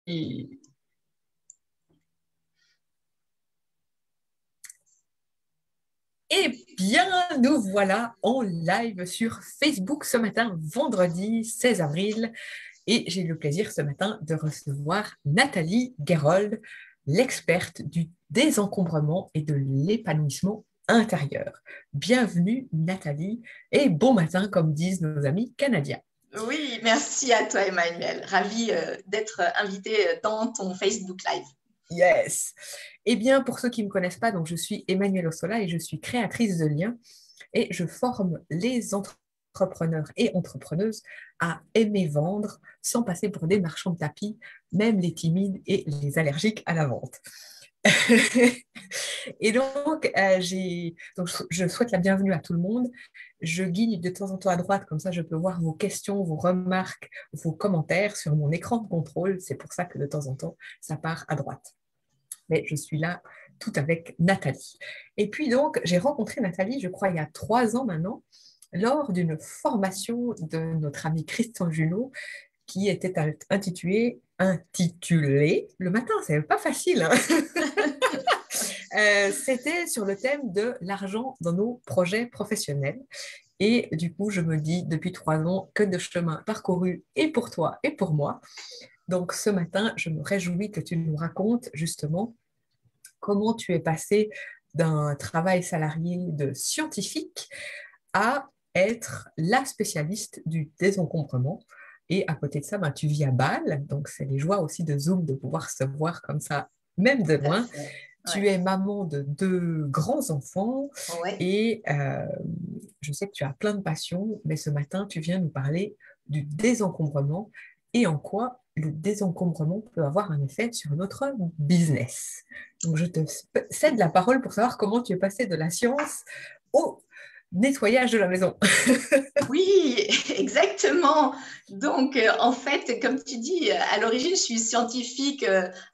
Et bien, nous voilà en live sur Facebook ce matin, vendredi 16 avril. Et j'ai eu le plaisir ce matin de recevoir Nathalie Guérold, l'experte du désencombrement et de l'épanouissement intérieur. Bienvenue Nathalie et bon matin comme disent nos amis canadiens. Oui, merci à toi Emmanuel. Ravie d'être invitée dans ton Facebook Live. Yes. Eh bien, pour ceux qui ne me connaissent pas, donc je suis Emmanuelle Ossola et je suis créatrice de liens et je forme les entrepreneurs et entrepreneuses à aimer vendre sans passer pour des marchands de tapis, même les timides et les allergiques à la vente. Et donc, je souhaite la bienvenue à tout le monde. Je guigne de temps en temps à droite, comme ça je peux voir vos questions, vos remarques, vos commentaires sur mon écran de contrôle. C'est pour ça que de temps en temps, ça part à droite. Mais je suis là tout avec Nathalie. Et puis donc, j'ai rencontré Nathalie, je crois, il y a 3 ans maintenant, lors d'une formation de notre ami Christian Junot, qui était intitulée le matin, c'est pas facile, hein. C'était sur le thème de l'argent dans nos projets professionnels. Et du coup, je me dis depuis 3 ans que de chemin parcouru et pour toi et pour moi. Donc ce matin, je me réjouis que tu nous racontes justement comment tu es passé d'un travail salarié de scientifique à être la spécialiste du désencombrement. Et à côté de ça, ben, tu vis à Bâle, donc c'est les joies aussi de Zoom de pouvoir se voir comme ça, même de loin. Tu es maman de 2 grands-enfants et je sais que tu as plein de passions, mais ce matin, tu viens nous parler du désencombrement et en quoi le désencombrement peut avoir un effet sur notre business. Donc, je te cède la parole pour savoir comment tu es passé de la science au nettoyage de la maison. Oui, exactement. Donc, en fait, comme tu dis, à l'origine, je suis scientifique,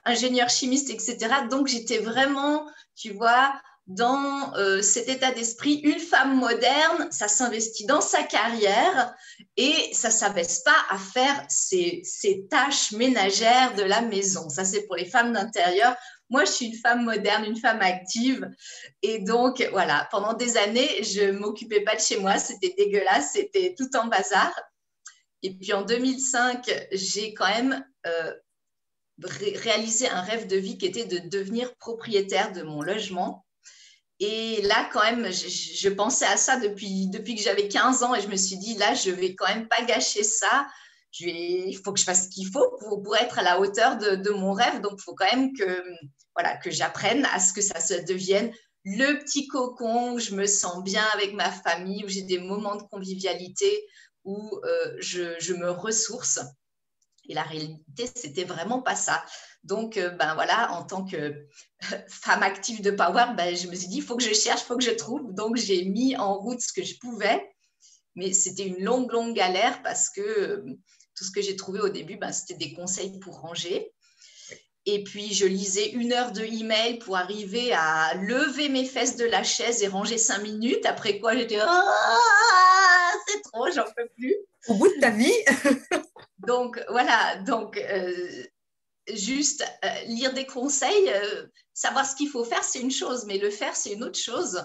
ingénieur chimiste, etc. Donc, j'étais vraiment, tu vois, dans cet état d'esprit, une femme moderne, ça s'investit dans sa carrière et ça ne s'abaisse pas à faire ses tâches ménagères de la maison. Ça, c'est pour les femmes d'intérieur. Moi, je suis une femme moderne, une femme active. Et donc, voilà, pendant des années, je ne m'occupais pas de chez moi. C'était dégueulasse, c'était tout en bazar. Et puis, en 2005, j'ai quand même réalisé un rêve de vie qui était de devenir propriétaire de mon logement. Et là, quand même, je pensais à ça depuis que j'avais 15 ans et je me suis dit, là, je ne vais quand même pas gâcher ça. Il faut que je fasse ce qu'il faut pour être à la hauteur de mon rêve. Donc, il faut quand même que j'apprenne à ce que ça se devienne le petit cocon où je me sens bien avec ma famille, où j'ai des moments de convivialité, où je me ressource. Et la réalité, c'était vraiment pas ça. Donc, ben voilà, en tant que femme active de Power, ben, je me suis dit, il faut que je cherche, il faut que je trouve. Donc, j'ai mis en route ce que je pouvais. Mais c'était une longue, longue galère parce que tout ce que j'ai trouvé au début, ben, c'était des conseils pour ranger. Et puis, je lisais 1 heure de email pour arriver à lever mes fesses de la chaise et ranger 5 minutes. Après quoi, j'étais « c'est trop, j'en peux plus ». Au bout de ta vie. Donc, voilà. Donc, juste lire des conseils, savoir ce qu'il faut faire, c'est une chose, mais le faire, c'est une autre chose.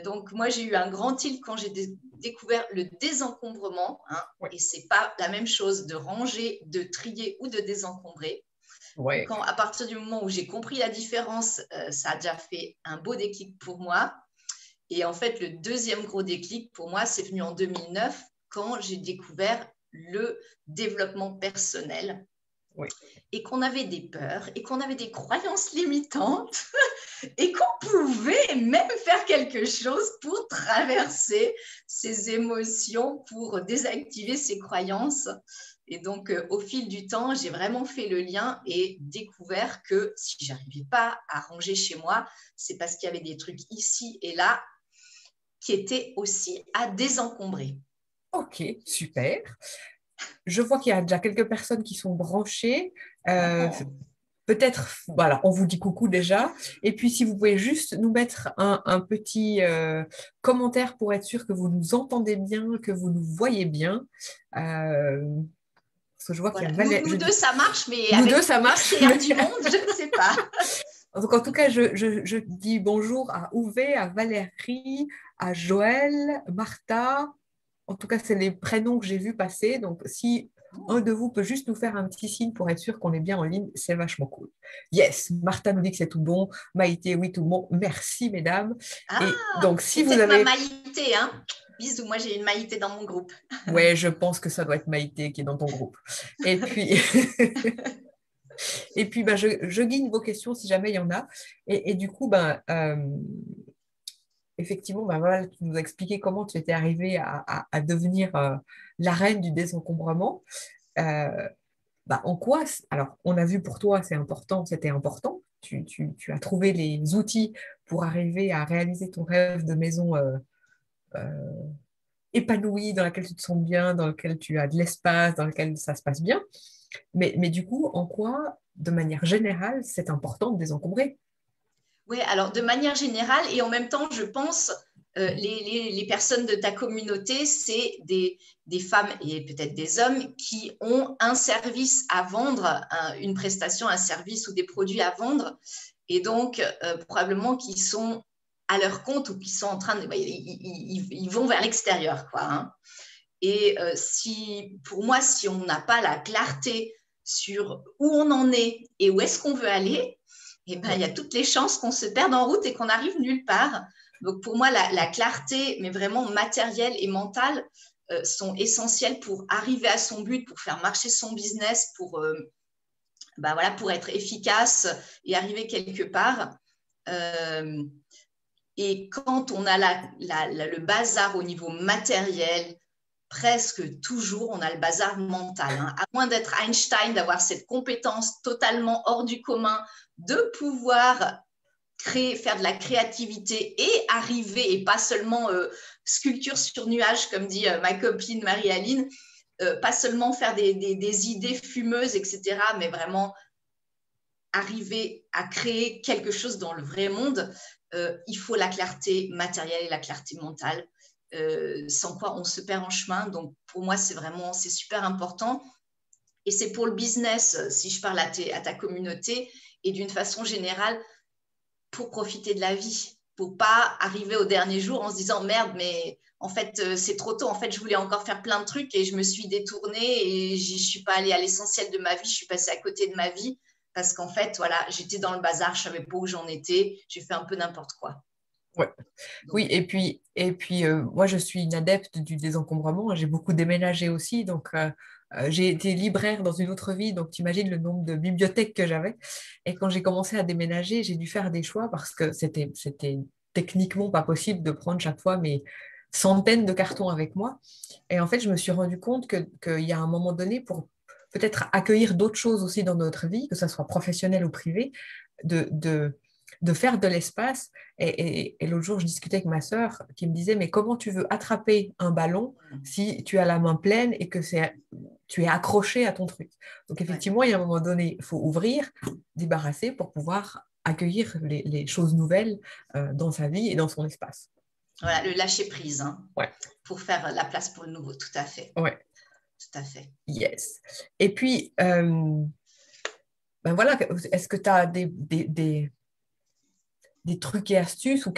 Donc, moi, j'ai eu un grand tilt quand j'ai découvert le désencombrement. Hein, et ce n'est pas la même chose de ranger, de trier ou de désencombrer. Ouais. À partir du moment où j'ai compris la différence, ça a déjà fait un beau déclic pour moi. Et en fait, le deuxième gros déclic pour moi, c'est venu en 2009 quand j'ai découvert le développement personnel. Oui. Et qu'on avait des peurs et qu'on avait des croyances limitantes et qu'on pouvait même faire quelque chose pour traverser ces émotions, pour désactiver ces croyances. Et donc, au fil du temps, j'ai vraiment fait le lien et découvert que si je n'arrivais pas à ranger chez moi, c'est parce qu'il y avait des trucs ici et là qui étaient aussi à désencombrer. Ok, super. Je vois qu'il y a déjà quelques personnes qui sont branchées. Peut-être, voilà, on vous dit coucou déjà. Et puis, si vous pouvez juste nous mettre un petit commentaire pour être sûr que vous nous entendez bien, que vous nous voyez bien. Parce que je vois qu'il y Voilà. a Valérie. Nous deux, ça marche, mais Nous avec deux, ça marche. l'extérieur du monde, je ne sais pas. Donc, en tout cas, je dis bonjour à Ouvé, à Valérie, à Joël, Martha. En tout cas, c'est les prénoms que j'ai vus passer. Donc, si un de vous peut juste nous faire un petit signe pour être sûr qu'on est bien en ligne, c'est vachement cool. Yes, Martha nous dit que c'est tout bon. Maïté, oui, tout bon. Merci, mesdames. Ah, Et donc, si c'est vous peut-être ma avez... Maïté, hein. Bisous, moi j'ai une Maïté dans mon groupe. Ouais, je pense que ça doit être Maïté qui est dans ton groupe. Et puis... Et puis, ben, je guigne vos questions si jamais il y en a. Et du coup, ben, effectivement, ben, voilà, tu nous as expliqué comment tu étais arrivée à devenir la reine du désencombrement. Euh, ben, en quoi, alors, on a vu pour toi, c'est important, c'était important. Tu as trouvé les outils pour arriver à réaliser ton rêve de maison euh, épanouie, dans laquelle tu te sens bien, dans laquelle tu as de l'espace, dans laquelle ça se passe bien. Mais du coup, en quoi, de manière générale, c'est important de désencombrer? Oui, alors de manière générale, et en même temps, je pense, les personnes de ta communauté, c'est des femmes et peut-être des hommes qui ont un service à vendre, une prestation, un service ou des produits à vendre, et donc probablement qui sont à leur compte ou qui sont en train de... Ils vont vers l'extérieur, quoi. Hein. Et pour moi, si on n'a pas la clarté sur où on en est et où est-ce qu'on veut aller, eh ben, il y a toutes les chances qu'on se perde en route et qu'on n'arrive nulle part. Donc, pour moi, la clarté, mais vraiment matérielle et mentale, sont essentielles pour arriver à son but, pour faire marcher son business, voilà, pour être efficace et arriver quelque part. Et quand on a le bazar au niveau matériel, presque toujours, on a le bazar mental. Hein. À moins d'être Einstein, d'avoir cette compétence totalement hors du commun, de pouvoir faire de la créativité et arriver, et pas seulement sculpture sur nuage, comme dit ma copine Marie-Aline, pas seulement faire des idées fumeuses, etc., mais vraiment arriver à créer quelque chose dans le vrai monde, il faut la clarté matérielle et la clarté mentale. Sans quoi on se perd en chemin. Donc pour moi, c'est super important. Et c'est pour le business, si je parle à ta communauté, et d'une façon générale, pour profiter de la vie, pour pas arriver au dernier jour en se disant merde, mais en fait c'est trop tôt. En fait, je voulais encore faire plein de trucs et je me suis détournée et je suis pas allée à l'essentiel de ma vie. Je suis passée à côté de ma vie parce qu'en fait, voilà, j'étais dans le bazar, je savais pas où j'en étais, j'ai fait un peu n'importe quoi. Ouais. Donc, Oui, et puis moi, je suis une adepte du désencombrement. J'ai beaucoup déménagé aussi, donc j'ai été libraire dans une autre vie, donc tu imagines le nombre de bibliothèques que j'avais. Et quand j'ai commencé à déménager, j'ai dû faire des choix parce que c'était techniquement pas possible de prendre chaque fois mes centaines de cartons avec moi. Et en fait, je me suis rendu compte qu'il y a un moment donné, pour peut-être accueillir d'autres choses aussi dans notre vie, que ce soit professionnel ou privé, de faire de l'espace. Et l'autre jour, je discutais avec ma sœur qui me disait, mais comment tu veux attraper un ballon si tu as la main pleine et que tu es accroché à ton truc? Donc ouais. effectivement, il y a un moment donné, il faut ouvrir, débarrasser pour pouvoir accueillir les choses nouvelles dans sa vie et dans son espace. Voilà, le lâcher prise, hein, Ouais, pour faire la place pour le nouveau, tout à fait. ouais, Tout à fait. yes. Et puis, ben voilà, est-ce que tu as des trucs et astuces ou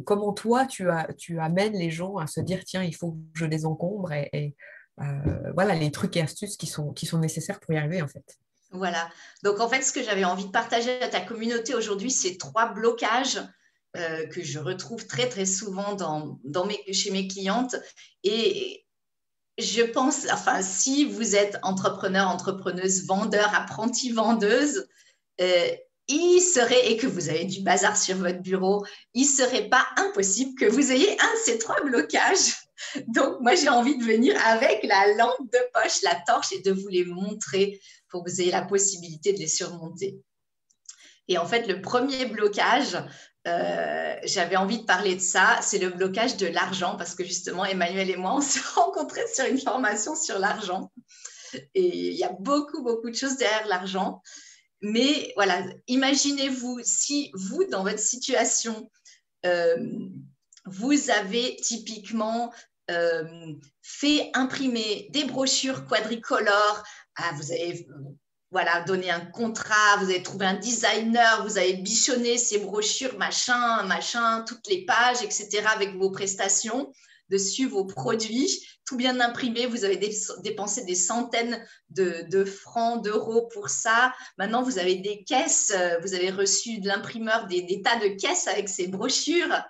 comment toi tu amènes les gens à se dire tiens, il faut que je désencombre voilà les trucs et astuces qui sont nécessaires pour y arriver en fait. Voilà. Donc, en fait, ce que j'avais envie de partager à ta communauté aujourd'hui, c'est 3 blocages que je retrouve très, très souvent chez mes clientes. Et je pense, enfin, si vous êtes entrepreneur, entrepreneuse, vendeur, apprenti, vendeuse, euh, et que vous avez du bazar sur votre bureau, il ne serait pas impossible que vous ayez un de ces 3 blocages. Donc, moi, j'ai envie de venir avec la lampe de poche, la torche, et de vous les montrer pour que vous ayez la possibilité de les surmonter. Et en fait, le premier blocage, j'avais envie de parler de ça, c'est le blocage de l'argent, parce que justement, Emmanuel et moi, on s'est rencontrés sur une formation sur l'argent. Et il y a beaucoup, beaucoup de choses derrière l'argent. Mais voilà, imaginez-vous, si vous, dans votre situation, vous avez typiquement fait imprimer des brochures quadricolores. Vous avez donné un contrat, vous avez trouvé un designer, vous avez bichonné ces brochures, machin, toutes les pages, etc., avec vos prestations dessus, vos produits, tout bien imprimé. Vous avez dépensé des centaines de francs, d'euros pour ça. Maintenant, vous avez des caisses, vous avez reçu de l'imprimeur des tas de caisses avec ces brochures.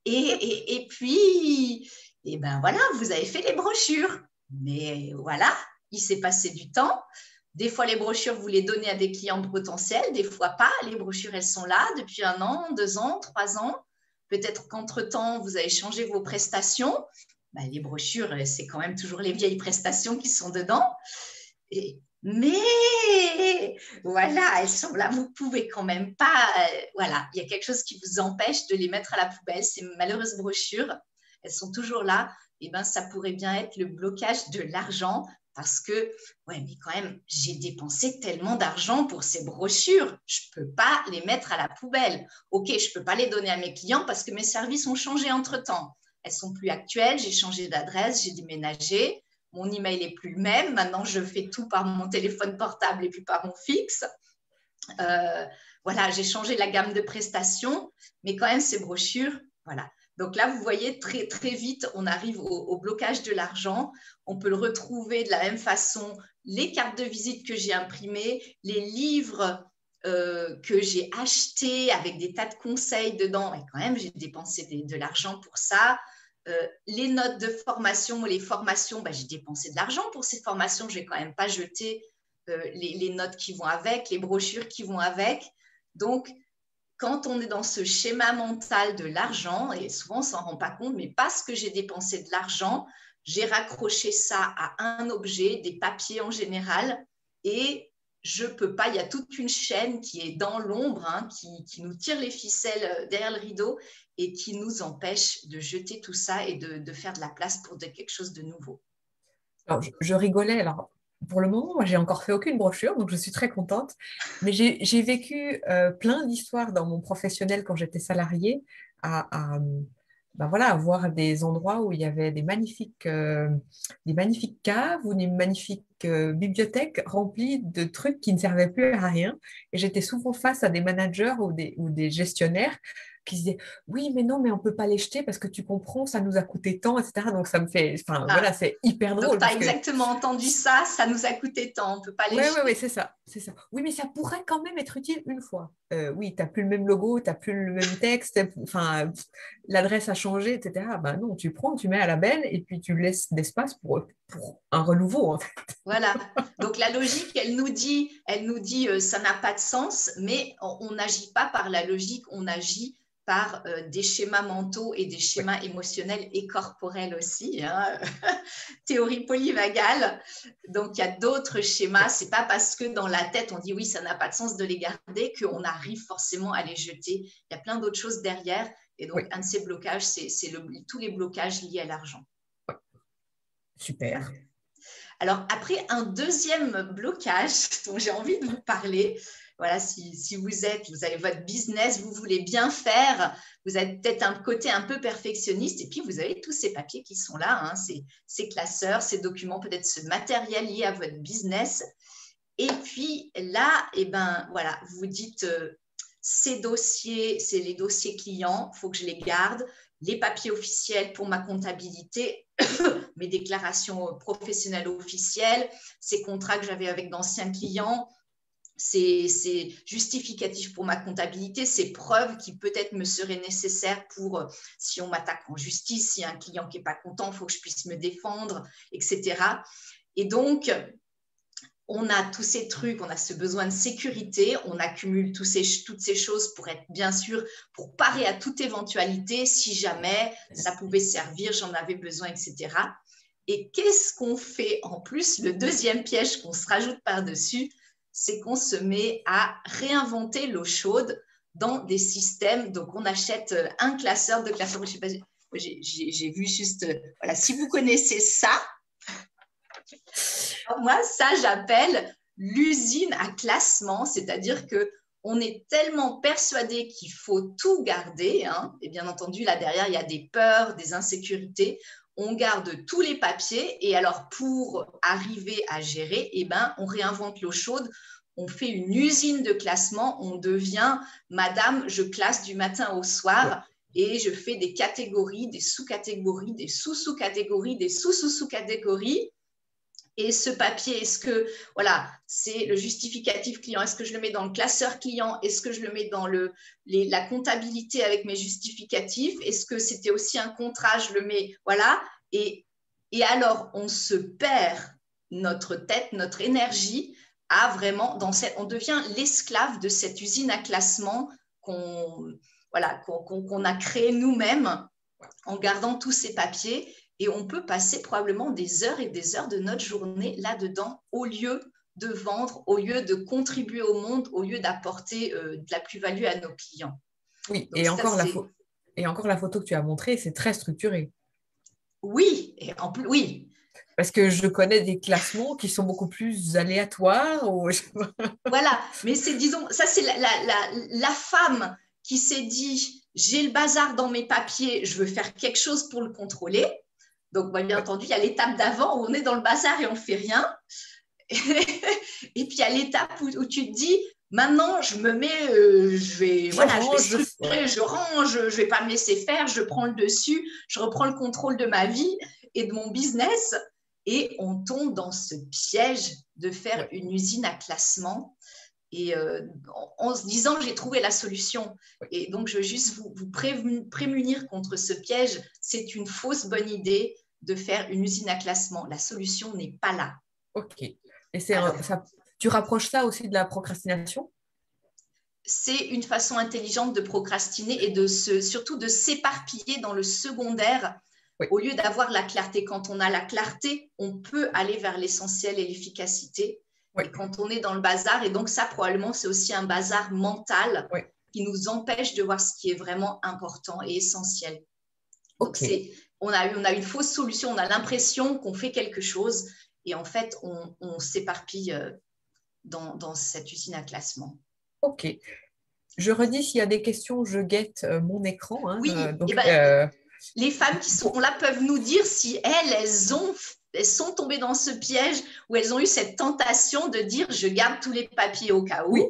Et puis, vous avez fait les brochures. Mais voilà, il s'est passé du temps. Des fois, les brochures, vous les donnez à des clients potentiels, des fois pas. Les brochures, elles sont là depuis 1 an, 2 ans, 3 ans. Peut-être qu'entre-temps, vous avez changé vos prestations. Les brochures, c'est quand même toujours les vieilles prestations qui sont dedans. Mais voilà, elles sont là. Vous ne pouvez quand même pas… il y a quelque chose qui vous empêche de les mettre à la poubelle. Ces malheureuses brochures, elles sont toujours là. Ça pourrait bien être le blocage de l'argent. Parce que, mais quand même, j'ai dépensé tellement d'argent pour ces brochures, je ne peux pas les mettre à la poubelle. Ok, je ne peux pas les donner à mes clients parce que mes services ont changé entre-temps. Elles sont plus actuelles, j'ai changé d'adresse, j'ai déménagé, mon email n'est plus le même. Maintenant, je fais tout par mon téléphone portable et puis par mon fixe. J'ai changé la gamme de prestations, mais quand même, ces brochures, voilà. Donc là, vous voyez, très, très vite, on arrive au blocage de l'argent. On peut le retrouver de la même façon, les cartes de visite que j'ai imprimées, les livres que j'ai achetés avec des tas de conseils dedans. Et quand même, j'ai dépensé de l'argent pour ça. Les notes de formation, les formations, j'ai dépensé de l'argent pour ces formations. Je n'ai quand même pas jeté les notes qui vont avec, les brochures qui vont avec. Donc, quand on est dans ce schéma mental de l'argent, et souvent on ne s'en rend pas compte, mais parce que j'ai dépensé de l'argent, j'ai raccroché ça à un objet, des papiers en général, et je ne peux pas, il y a toute une chaîne qui est dans l'ombre, qui nous tire les ficelles derrière le rideau et qui nous empêche de jeter tout ça et de faire de la place pour quelque chose de nouveau. Alors, je rigolais. Alors, pour le moment, moi, j'ai encore fait aucune brochure, donc je suis très contente. Mais j'ai vécu plein d'histoires dans mon professionnel quand j'étais salariée à voir des endroits où il y avait des magnifiques caves ou des magnifiques bibliothèques remplies de trucs qui ne servaient plus à rien. Et j'étais souvent face à des managers ou des gestionnaires qui se disaient oui, mais non, mais on ne peut pas les jeter parce que tu comprends, ça nous a coûté tant, etc. Donc ça me fait, voilà, c'est hyper drôle. Donc, tu as exactement entendu ça, ça nous a coûté tant, on ne peut pas les jeter. Oui, c'est ça. Oui, mais ça pourrait quand même être utile une fois. Oui, tu n'as plus le même logo, tu n'as plus le même texte, l'adresse a changé, etc. Non, tu prends, tu mets à la benne et puis tu laisses d'espace pour un renouveau, en fait. Voilà. Donc, la logique, elle nous dit ça n'a pas de sens, mais on n'agit pas par la logique, on agit par des schémas mentaux et des schémas émotionnels et corporels aussi. Théorie polyvagale. Donc, il y a d'autres schémas. Ce n'est pas parce que dans la tête, on dit oui, ça n'a pas de sens de les garder qu'on arrive forcément à les jeter. Il y a plein d'autres choses derrière. Et donc, un de ces blocages, c'est tous les blocages liés à l'argent. Super. Alors, après, un deuxième blocage dont j'ai envie de vous parler, voilà, si vous avez votre business, vous voulez bien faire, vous avez peut-être un côté un peu perfectionniste et puis vous avez tous ces papiers qui sont là, ces classeurs, ces documents, peut-être ce matériel lié à votre business. Et puis là, vous vous dites, ces dossiers, c'est les dossiers clients, il faut que je les garde, les papiers officiels pour ma comptabilité, mes déclarations professionnelles officielles, ces contrats que j'avais avec d'anciens clients, ces justificatifs pour ma comptabilité, ces preuves qui peut-être me seraient nécessaires pour si on m'attaque en justice, s'il y a un client qui n'est pas content, il faut que je puisse me défendre, etc. Et donc, on a tous ces trucs, on a ce besoin de sécurité, on accumule toutes ces choses pour être bien sûr, pour parer à toute éventualité, si jamais ça pouvait servir, j'en avais besoin, etc. Et qu'est-ce qu'on fait en plus? Le deuxième piège qu'on se rajoute par-dessus, c'est qu'on se met à réinventer l'eau chaude dans des systèmes. Donc, on achète un classeur, deux classeurs. Je sais pas, j'ai vu juste… voilà, si vous connaissez ça, moi, ça, j'appelle l'usine à classement, c'est-à-dire qu'on est tellement persuadé qu'il faut tout garder, et bien entendu, là derrière, il y a des peurs, des insécurités. on garde tous les papiers et alors pour arriver à gérer, eh ben, on réinvente l'eau chaude, on fait une usine de classement, on devient madame, je classe du matin au soir et je fais des catégories, des sous-catégories, des sous-sous-catégories, des sous-sous-sous-catégories. Et ce papier, est-ce que, voilà, c'est le justificatif client, est-ce que je le mets dans le classeur client, est-ce que je le mets dans la comptabilité avec mes justificatifs, est-ce que c'était aussi un contrat, je le mets, voilà. Et alors, on se perd notre tête, notre énergie à vraiment, on devient l'esclave de cette usine à classement qu'on a créée nous-mêmes en gardant tous ces papiers. Et on peut passer probablement des heures et des heures de notre journée là-dedans au lieu de vendre, au lieu de contribuer au monde, au lieu d'apporter de la plus-value à nos clients. Oui, Donc, et encore la photo que tu as montrée, c'est très structuré. Oui, et en plus, oui. Parce que je connais des classements qui sont beaucoup plus aléatoires. Voilà, mais c'est, disons, ça c'est la femme qui s'est dit, j'ai le bazar dans mes papiers, je veux faire quelque chose pour le contrôler. Donc, bien entendu, il y a l'étape d'avant où on est dans le bazar et on ne fait rien. Et puis, il y a l'étape où tu te dis, maintenant, je me mets, je vais structurer, je range, je ne vais pas me laisser faire, je prends le dessus, je reprends le contrôle de ma vie et de mon business. Et on tombe dans ce piège de faire une usine à classement. Et en se disant, j'ai trouvé la solution. Et donc, je veux juste vous prémunir contre ce piège. C'est une fausse bonne idée de faire une usine à classement. La solution n'est pas là. Ok. Et tu rapproches ça aussi de la procrastination? C'est une façon intelligente de procrastiner et surtout de s'éparpiller dans le secondaire. Oui. Au lieu d'avoir la clarté. Quand on a la clarté, on peut aller vers l'essentiel et l'efficacité. Oui. Et quand on est dans le bazar, et donc ça probablement c'est aussi un bazar mental oui. qui nous empêche de voir ce qui est vraiment important et essentiel. Donc on a une fausse solution, on a l'impression qu'on fait quelque chose et en fait on s'éparpille dans cette usine à classement. Ok. Je redis, s'il y a des questions, je guette mon écran. Hein, oui, les femmes qui sont là peuvent nous dire si elles sont tombées dans ce piège où elles ont eu cette tentation de dire je garde tous les papiers au cas où oui.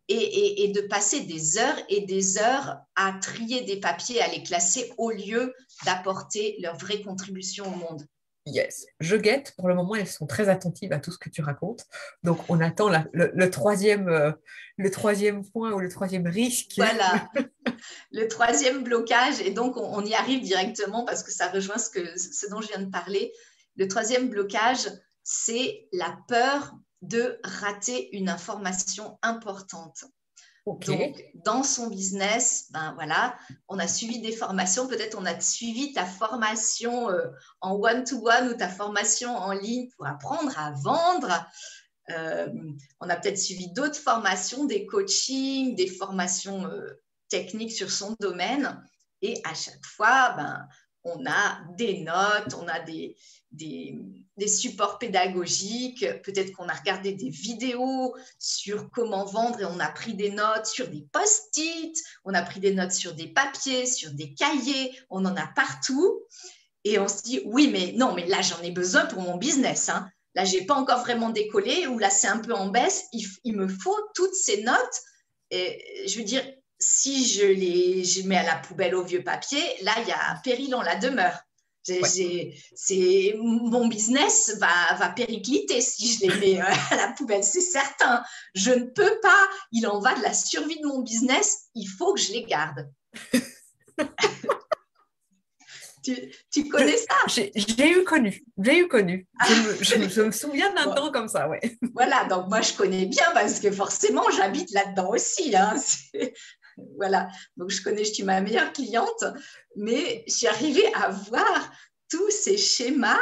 et de passer des heures et des heures à trier des papiers, à les classer au lieu d'apporter leur vraie contribution au monde. Yes, je guette. Pour le moment, elles sont très attentives à tout ce que tu racontes. Donc, on attend le troisième point ou le troisième risque. Voilà, le troisième blocage. Et donc, on y arrive directement parce que ça rejoint ce dont je viens de parler. Le troisième blocage, c'est la peur de rater une information importante. Okay. Donc, dans son business, voilà, on a suivi des formations. Peut-être on a suivi ta formation en one-to-one ou ta formation en ligne pour apprendre à vendre. On a peut-être suivi d'autres formations, des coachings, des formations techniques sur son domaine. Et à chaque fois, on a des notes, on a des supports pédagogiques, peut-être qu'on a regardé des vidéos sur comment vendre et on a pris des notes sur des post-it, on a pris des notes sur des papiers, sur des cahiers, on en a partout. Et on se dit, oui, mais non, mais là, j'en ai besoin pour mon business. Hein. Là, je n'ai pas encore vraiment décollé ou là, c'est un peu en baisse. Il me faut toutes ces notes. Et, je veux dire, si je mets à la poubelle au vieux papier, là, il y a péril en la demeure. Mon business va péricliter si je les mets à la poubelle, c'est certain. Je ne peux pas. Il en va de la survie de mon business. Il faut que je les garde. Tu connais ça? J'ai eu connu. Je me souviens d'un temps comme ça, ouais. Voilà, donc moi je connais bien parce que forcément j'habite là-dedans aussi. Hein. Voilà, donc je suis ma meilleure cliente, mais je suis arrivée à voir tous ces schémas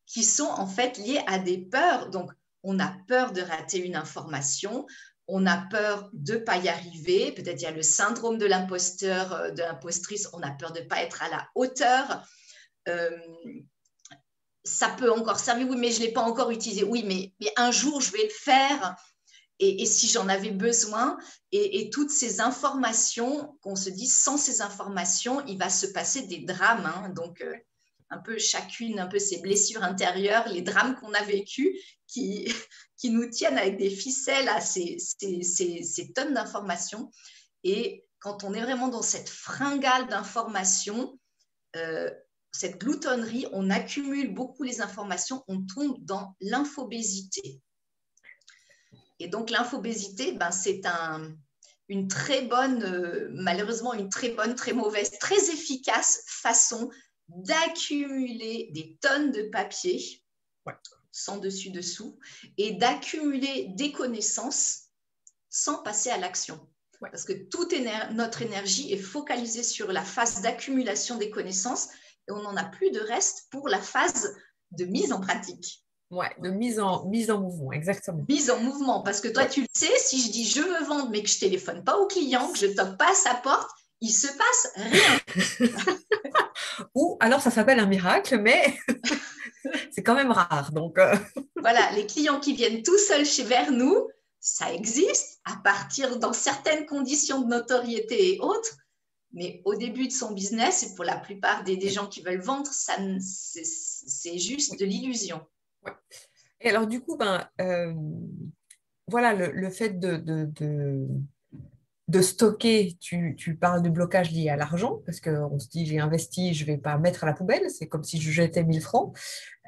qui sont en fait liés à des peurs. Donc, on a peur de rater une information, on a peur de ne pas y arriver. Peut-être il y a le syndrome de l'imposteur, de l'impostrice, on a peur de ne pas être à la hauteur. Ça peut encore servir, oui, mais je ne l'ai pas encore utilisé. Oui, mais un jour, je vais le faire. Et si j'en avais besoin, et toutes ces informations, qu'on se dit, sans ces informations, il va se passer des drames. Hein, donc, un peu chacune, un peu ses blessures intérieures, les drames qu'on a vécus qui nous tiennent avec des ficelles à ces tonnes d'informations. Et quand on est vraiment dans cette fringale d'informations, cette gloutonnerie, on accumule beaucoup les informations, on tombe dans l'infobésité. Et donc l'infobésité, c'est une très bonne, malheureusement une très bonne, très mauvaise, très efficace façon d'accumuler des tonnes de papier, sans dessus-dessous, et d'accumuler des connaissances sans passer à l'action. Parce que toute notre énergie est focalisée sur la phase d'accumulation des connaissances et on n'en a plus de reste pour la phase de mise en pratique. Ouais, de mise en mouvement, exactement. Mise en mouvement, parce que toi, tu le sais, si je dis je veux vendre, mais que je téléphone pas au client, que je toque pas à sa porte, il se passe rien. Ou alors ça s'appelle un miracle, mais c'est quand même rare. Donc Voilà, les clients qui viennent tout seuls vers nous, ça existe à partir dans certaines conditions de notoriété et autres. Mais au début de son business, et pour la plupart des gens qui veulent vendre, c'est juste de l'illusion. Ouais. Et alors, du coup, voilà, le fait de stocker, tu parles de blocage lié à l'argent, parce qu'on se dit, j'ai investi, je ne vais pas mettre à la poubelle, c'est comme si je jetais 1000 francs.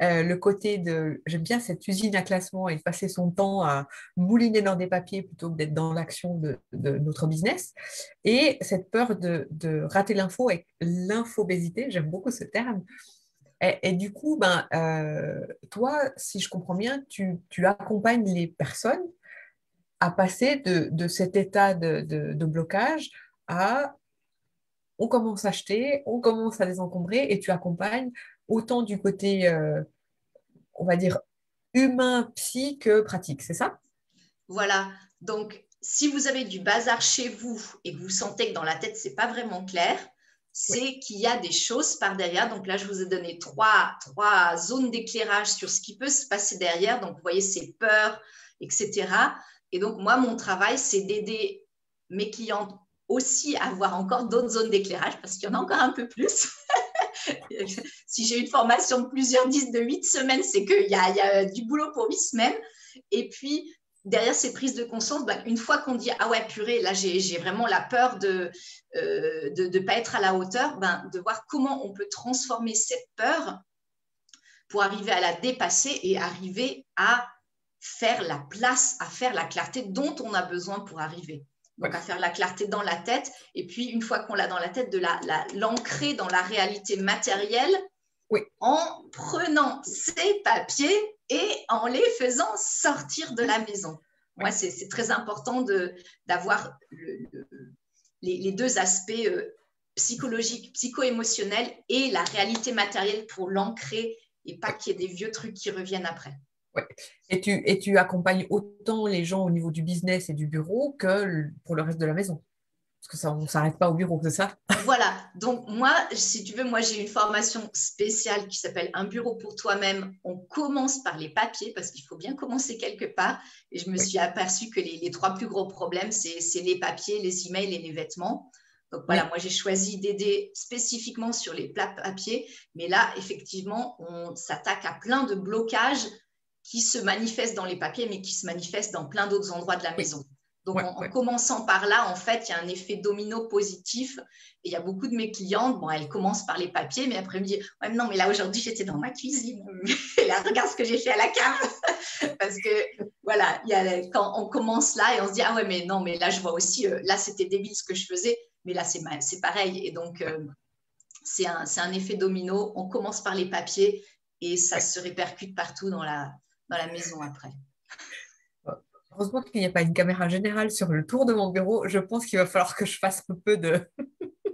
Le côté j'aime bien cette usine à classement et de passer son temps à mouliner dans des papiers plutôt que d'être dans l'action de notre business. Et cette peur de rater l'info avec l'infobésité, j'aime beaucoup ce terme. Et du coup, toi, si je comprends bien, tu accompagnes les personnes à passer de cet état de blocage à on commence à acheter, on commence à désencombrer et tu accompagnes autant du côté, on va dire, humain, psy que pratique, c'est ça? Voilà, donc si vous avez du bazar chez vous et que vous sentez que dans la tête, c'est pas vraiment clair, c'est qu'il y a des choses par derrière. Donc là, je vous ai donné trois zones d'éclairage sur ce qui peut se passer derrière. Donc, vous voyez, ces peurs, etc. Et donc, moi, mon travail, c'est d'aider mes clientes aussi à avoir encore d'autres zones d'éclairage parce qu'il y en a encore un peu plus. Si j'ai une formation de plusieurs 10 de 8 semaines, c'est qu'il y a du boulot pour 8 semaines. Et puis, derrière ces prises de conscience, une fois qu'on dit « Ah ouais, purée, là, j'ai vraiment la peur de ne pas être à la hauteur », de voir comment on peut transformer cette peur pour arriver à la dépasser et arriver à faire la place, à faire la clarté dont on a besoin pour arriver. Donc, à faire la clarté dans la tête. Et puis, une fois qu'on l'a dans la tête, de l'ancrer dans la réalité matérielle en prenant ces papiers et en les faisant sortir de la maison. Moi, c'est très important d'avoir les deux aspects psychologiques, psycho-émotionnels et la réalité matérielle pour l'ancrer et pas qu'il y ait des vieux trucs qui reviennent après. Ouais. Et tu accompagnes autant les gens au niveau du business et du bureau que pour le reste de la maison. Parce que ça, on ne s'arrête pas au bureau, c'est ça? Voilà. Donc, moi, si tu veux, moi, j'ai une formation spéciale qui s'appelle Un bureau pour toi-même. On commence par les papiers parce qu'il faut bien commencer quelque part. Et je me suis aperçue que les trois plus gros problèmes, c'est les papiers, les emails et les vêtements. Donc, voilà, moi, j'ai choisi d'aider spécifiquement sur les papiers. Mais là, effectivement, on s'attaque à plein de blocages qui se manifestent dans les papiers, mais qui se manifestent dans plein d'autres endroits de la maison. Donc, en commençant par là, en fait, il y a un effet domino positif. Et il y a beaucoup de mes clientes, elles commencent par les papiers, mais après, elles me disent « Ouais, non, mais là, aujourd'hui, j'étais dans ma cuisine. Et là, regarde ce que j'ai fait à la cave. » Parce que, voilà, quand on commence là et on se dit « Ah ouais, mais non, mais là, je vois aussi, là, c'était débile ce que je faisais, mais là, c'est pareil. » Et donc, c'est un effet domino. On commence par les papiers et ça se répercute partout dans la maison après. Heureusement qu'il n'y a pas une caméra générale sur le tour de mon bureau. Je pense qu'il va falloir que je fasse un peu de…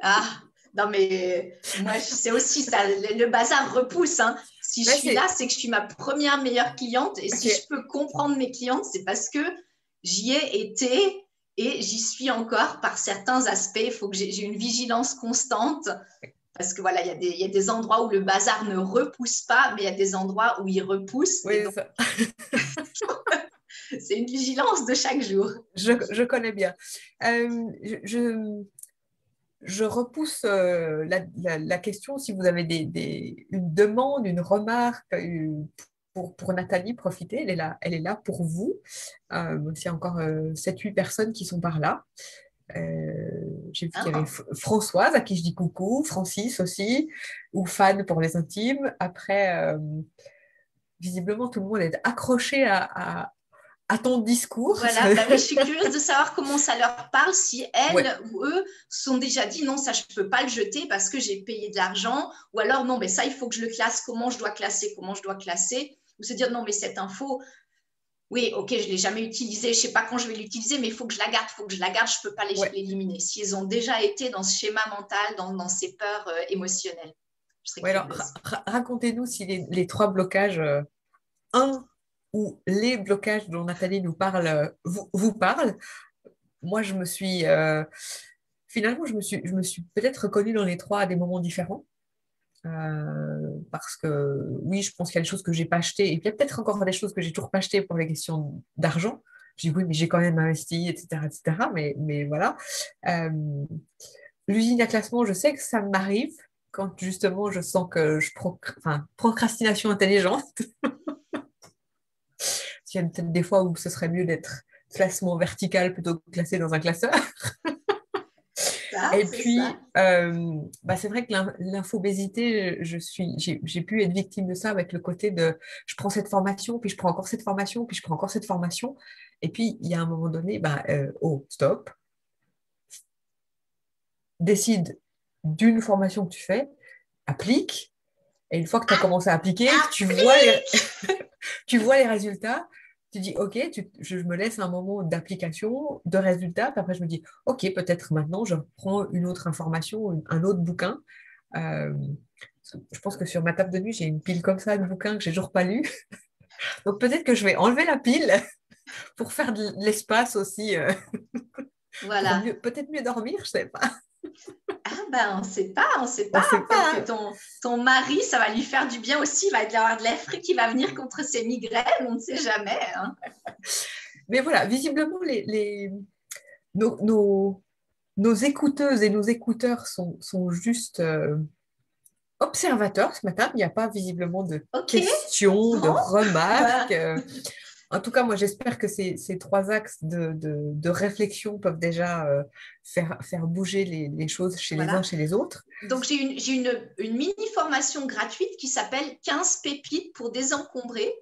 Ah, non, mais moi, c'est aussi ça. Le bazar repousse. Hein. Si je suis là, c'est que je suis ma première meilleure cliente. Et si je peux comprendre mes clientes, c'est parce que j'y ai été et j'y suis encore par certains aspects. Il faut que j'ai une vigilance constante. Parce que voilà, il y a des endroits où le bazar ne repousse pas, mais il y a des endroits où il repousse. Oui, donc, c'est une vigilance de chaque jour. Je connais bien. je repousse la question si vous avez une demande, une remarque pour Nathalie, profitez, elle est là pour vous. S'il y a encore 7-8 personnes qui sont par là. J'ai vu qu'il y avait Hein. Françoise à qui je dis coucou, Francis aussi, ou Fan pour les intimes. Après, visiblement, tout le monde est accroché à ton discours. Voilà, bah oui, je suis curieuse de savoir comment ça leur parle, si Ouais, elles ou eux sont déjà dit non, ça je ne peux pas le jeter parce que j'ai payé de l'argent, ou alors non, mais ça il faut que je le classe, comment je dois classer, ou se dire non, mais cette info, oui, ok, je ne l'ai jamais utilisée, je ne sais pas quand je vais l'utiliser, mais il faut que je la garde, je ne peux pas ouais. l'éliminer. S'ils ont déjà été dans ce schéma mental, dans ces peurs émotionnelles, je serais Ouais, alors, curieuse. racontez-nous si les trois blocages, un ou les blocages dont Nathalie nous parle, vous parlent. Moi, finalement, je me suis peut-être reconnue dans les trois à des moments différents. Parce que oui, je pense qu'il y a des choses que j'ai pas achetées et puis il y a peut-être encore des choses que j'ai toujours pas achetées pour les questions d'argent. Je dis oui, mais j'ai quand même investi, etc., etc. Mais voilà. Euh, L'usine à classement, je sais que ça m'arrive quand justement je sens que procrastination intelligente. Il y a peut-être des fois où ce serait mieux d'être classement vertical plutôt que classé dans un classeur. Ça, Et c'est ça. puis, c'est vrai que l'infobésité, j'ai pu être victime de ça avec le côté de je prends cette formation, puis je prends encore cette formation, puis je prends encore cette formation. Et puis, il y a un moment donné, oh, stop, décide d'une formation que tu fais, applique, et une fois que tu as commencé à appliquer, Applique. tu vois les résultats, tu dis, OK, je me laisse un moment d'application, de résultats, puis après je me dis, OK, peut-être maintenant je reprends une autre information, un autre bouquin. Euh, je pense que sur ma table de nuit, j'ai une pile comme ça de bouquins que j'ai toujours pas lus. Donc peut-être que je vais enlever la pile pour faire de l'espace aussi, pour Voilà. peut-être mieux dormir, je sais pas. Ah ben, on ne sait On pas. sait Peut-être que pas. ton mari, ça va lui faire du bien aussi. Il va y avoir de l'air frais qui va venir contre ses migraines. On ne sait jamais. Hein. Mais voilà, visiblement, nos, nos, nos écouteuses et nos écouteurs sont juste observateurs ce matin. Il n'y a pas visiblement de Ok. questions, de Bon. remarques. Ben, En tout cas, moi, j'espère que ces trois axes de réflexion peuvent déjà faire bouger les choses chez les uns, voilà. chez les autres. Donc, j'ai une mini-formation gratuite qui s'appelle 15 pépites pour désencombrer.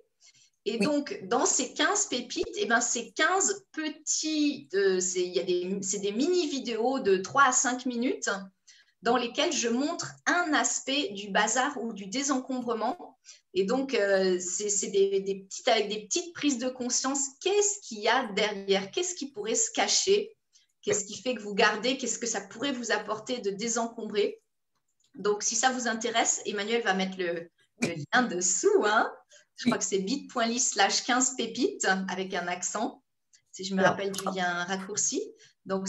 Et Oui, donc, dans ces 15 pépites, eh ben, c'est 15 petits, c'est des mini-vidéos de 3 à 5 minutes dans lesquelles je montre un aspect du bazar ou du désencombrement. Et donc, c'est petites, avec des petites prises de conscience. Qu'est-ce qu'il y a derrière? Qu'est-ce qui pourrait se cacher? oui. Qu'est-ce qui fait que vous gardez? Qu'est-ce que ça pourrait vous apporter de désencombrer? Donc, si ça vous intéresse, Emmanuel va mettre le lien dessous. Hein. Je crois Oui. que c'est bit.ly/15 pépites avec un accent, si je me Alors, rappelle du lien raccourci. Donc,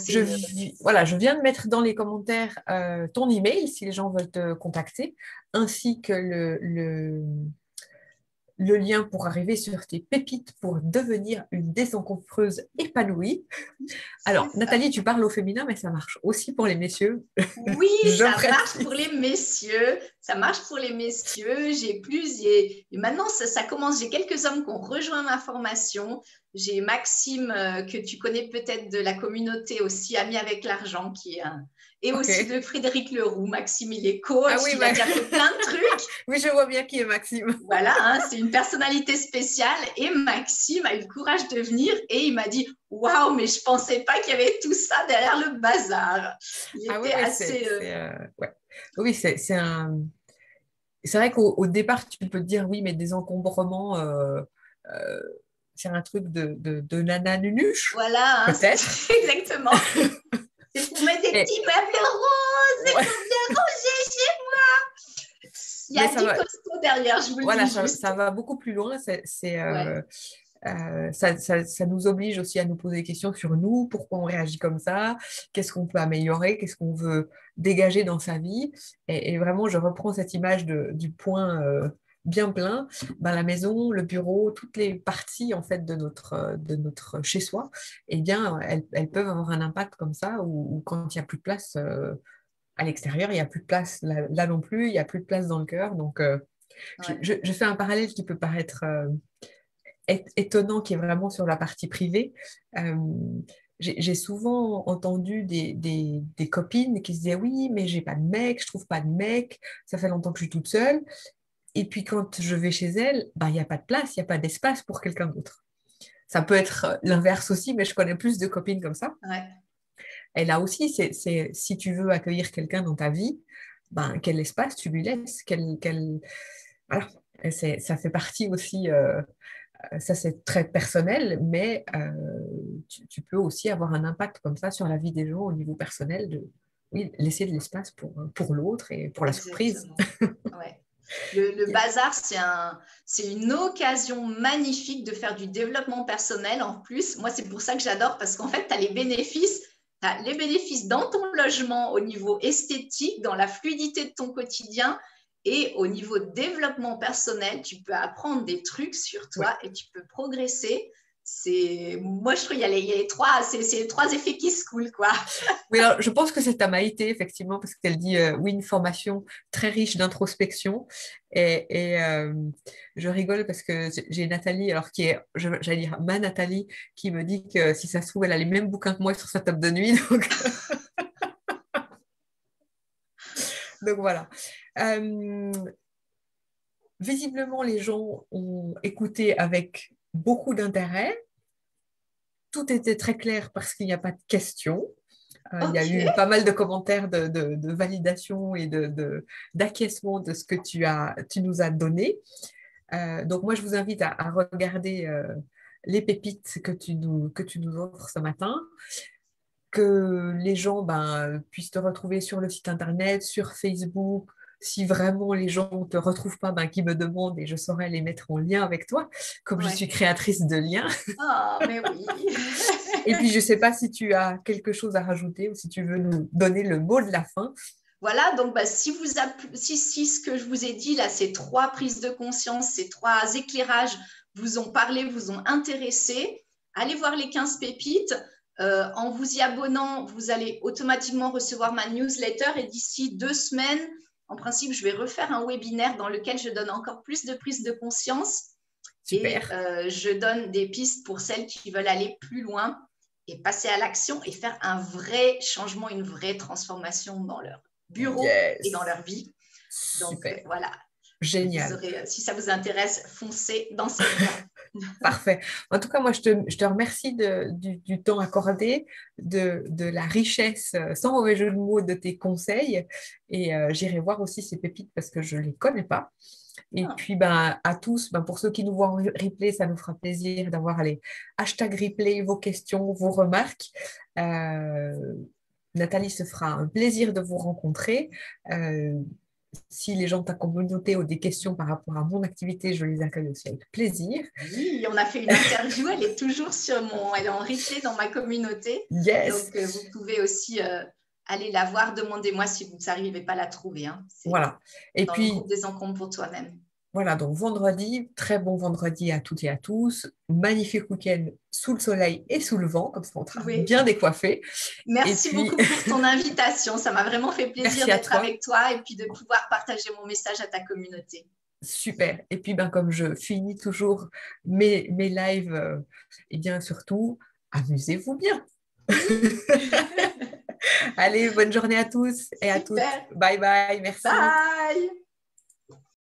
voilà, je viens de mettre dans les commentaires ton email si les gens veulent te contacter, ainsi que le lien pour arriver sur tes pépites pour devenir une désencombreuse épanouie. c'est Alors, ça. Nathalie, tu parles au féminin, mais ça marche aussi pour les messieurs. Oui, Je ça marche pour précise. les messieurs. Ça marche pour les messieurs. Et maintenant, ça commence. J'ai quelques hommes qui ont rejoint ma formation. J'ai Maxime, que tu connais peut-être de la communauté aussi, Ami avec l'argent, et aussi Ok. de Frédéric Leroux. Maxime, il est Ah coach. oui, Il a déjà fait plein de trucs. oui, je vois bien qui est Maxime. Voilà, hein, c'est une personnalité spéciale. Et Maxime a eu le courage de venir et il m'a dit waouh, mais je ne pensais pas qu'il y avait tout ça derrière le bazar. Il Ah oui, était oui, assez. ouais. Oui, c'est vrai qu'au départ, tu peux te dire oui, mais des encombrements, euh, c'est un truc de nana nunuche, Voilà, hein, peut-être. exactement. C'est pour mettre des Mais, petits meubles roses et ouais, pour bien ranger chez moi. Il y mais a ça du va, costaud derrière, je vous le voilà, dis juste. ça va beaucoup plus loin. Ouais. Ça nous oblige aussi à nous poser des questions sur nous, pourquoi on réagit comme ça, qu'est-ce qu'on peut améliorer, qu'est-ce qu'on veut dégager dans sa vie. Et vraiment, je reprends cette image du point bien plein. Ben, la maison, le bureau, toutes les parties en fait de notre chez-soi, eh bien, elles peuvent avoir un impact comme ça, ou quand il n'y a plus de place. à l'extérieur, il n'y a plus de place. Là non plus, il n'y a plus de place dans le cœur. Donc, Ouais. je fais un parallèle qui peut paraître étonnant, qui est vraiment sur la partie privée. Euh, j'ai souvent entendu des copines qui se disaient oui, mais j'ai pas de mec, je trouve pas de mec, ça fait longtemps que je suis toute seule. Et puis quand je vais chez elles, bah, il n'y a pas de place, il n'y a pas d'espace pour quelqu'un d'autre. Ça peut être l'inverse aussi, mais je connais plus de copines comme ça. Ouais. Et là aussi, si tu veux accueillir quelqu'un dans ta vie, ben, quel espace tu lui laisses, voilà. Et ça fait partie aussi, ça c'est très personnel, mais tu peux aussi avoir un impact comme ça sur la vie des gens au niveau personnel, de oui, laisser de l'espace pour l'autre et pour la surprise. Exactement. Ouais. Le bazar, c'est une occasion magnifique de faire du développement personnel. En plus, moi, c'est pour ça que j'adore, parce qu'en fait, tu as les bénéfices. Tu as les bénéfices dans ton logement au niveau esthétique, dans la fluidité de ton quotidien, et au niveau développement personnel, tu peux apprendre des trucs sur Oui. toi et tu peux progresser. Moi, je trouve qu'il y a les trois, c'est les trois effets qui se coulent, quoi. Oui, alors, je pense que c'est à Maïté, effectivement, parce qu'elle dit oui, une formation très riche d'introspection. Et je rigole parce que j'ai Nathalie, alors qui est, j'allais dire ma Nathalie, qui me dit que si ça se trouve, elle a les mêmes bouquins que moi sur sa table de nuit. Donc voilà. Euh, Visiblement, les gens ont écouté avec beaucoup d'intérêt. Tout était très clair parce qu'il n'y a pas de questions. Il y a Ok. eu pas mal de commentaires de validation et d'acquiescement de ce que tu nous as donné. Donc moi, je vous invite à regarder les pépites que tu nous offres ce matin, que les gens ben, puissent te retrouver sur le site internet, sur Facebook. Si vraiment les gens ne te retrouvent pas, ben, qu'ils me demandent et je saurai les mettre en lien avec toi, comme je suis Ouais. créatrice de liens. Oh, mais oui. Et puis, je ne sais pas si tu as quelque chose à rajouter ou si tu veux nous donner le mot de la fin. Voilà, donc bah, si ce que je vous ai dit là, ces trois prises de conscience, ces trois éclairages vous ont parlé, vous ont intéressé, allez voir les 15 pépites. En vous y abonnant, vous allez automatiquement recevoir ma newsletter et d'ici 2 semaines, en principe, je vais refaire un webinaire dans lequel je donne encore plus de prises de conscience et Super. je donne des pistes pour celles qui veulent aller plus loin et passer à l'action et faire un vrai changement, une vraie transformation dans leur bureau et dans Yes. leur vie. Donc Super. voilà, vous Génial. aurez, si ça vous intéresse, foncez dans cette voie. Parfait. En tout cas, moi, je te remercie du temps accordé, de la richesse, sans mauvais jeu de mots, de tes conseils. Et j'irai voir aussi ces pépites parce que je ne les connais pas. Et Ah, puis, ben, à tous, ben, pour ceux qui nous voient en replay, ça nous fera plaisir d'avoir les hashtag replay, vos questions, vos remarques. Euh, Nathalie, se fera un plaisir de vous rencontrer. Euh, Si les gens de ta communauté ont des questions par rapport à mon activité, je les accueille aussi avec plaisir. oui, on a fait une interview, elle est toujours elle est en replay dans ma communauté. Yes, Donc vous pouvez aussi aller la voir. Demandez-moi si vous n'arrivez pas à la trouver. Hein. C'est voilà. Et dans le puis, groupe des encombres pour toi-même. voilà, donc vendredi, très bon vendredi à toutes et à tous. Magnifique week-end sous le soleil et sous le vent, comme ça on sera Oui. bien décoiffé. Et Merci puis, beaucoup pour ton invitation. Ça m'a vraiment fait plaisir merci à d'être toi. avec toi et puis de pouvoir partager mon message à ta communauté. Super. Et puis, ben, comme je finis toujours mes lives, eh bien, surtout, amusez-vous bien. Oui. Allez, bonne journée à tous et à toutes. Super. Bye bye, merci. Bye.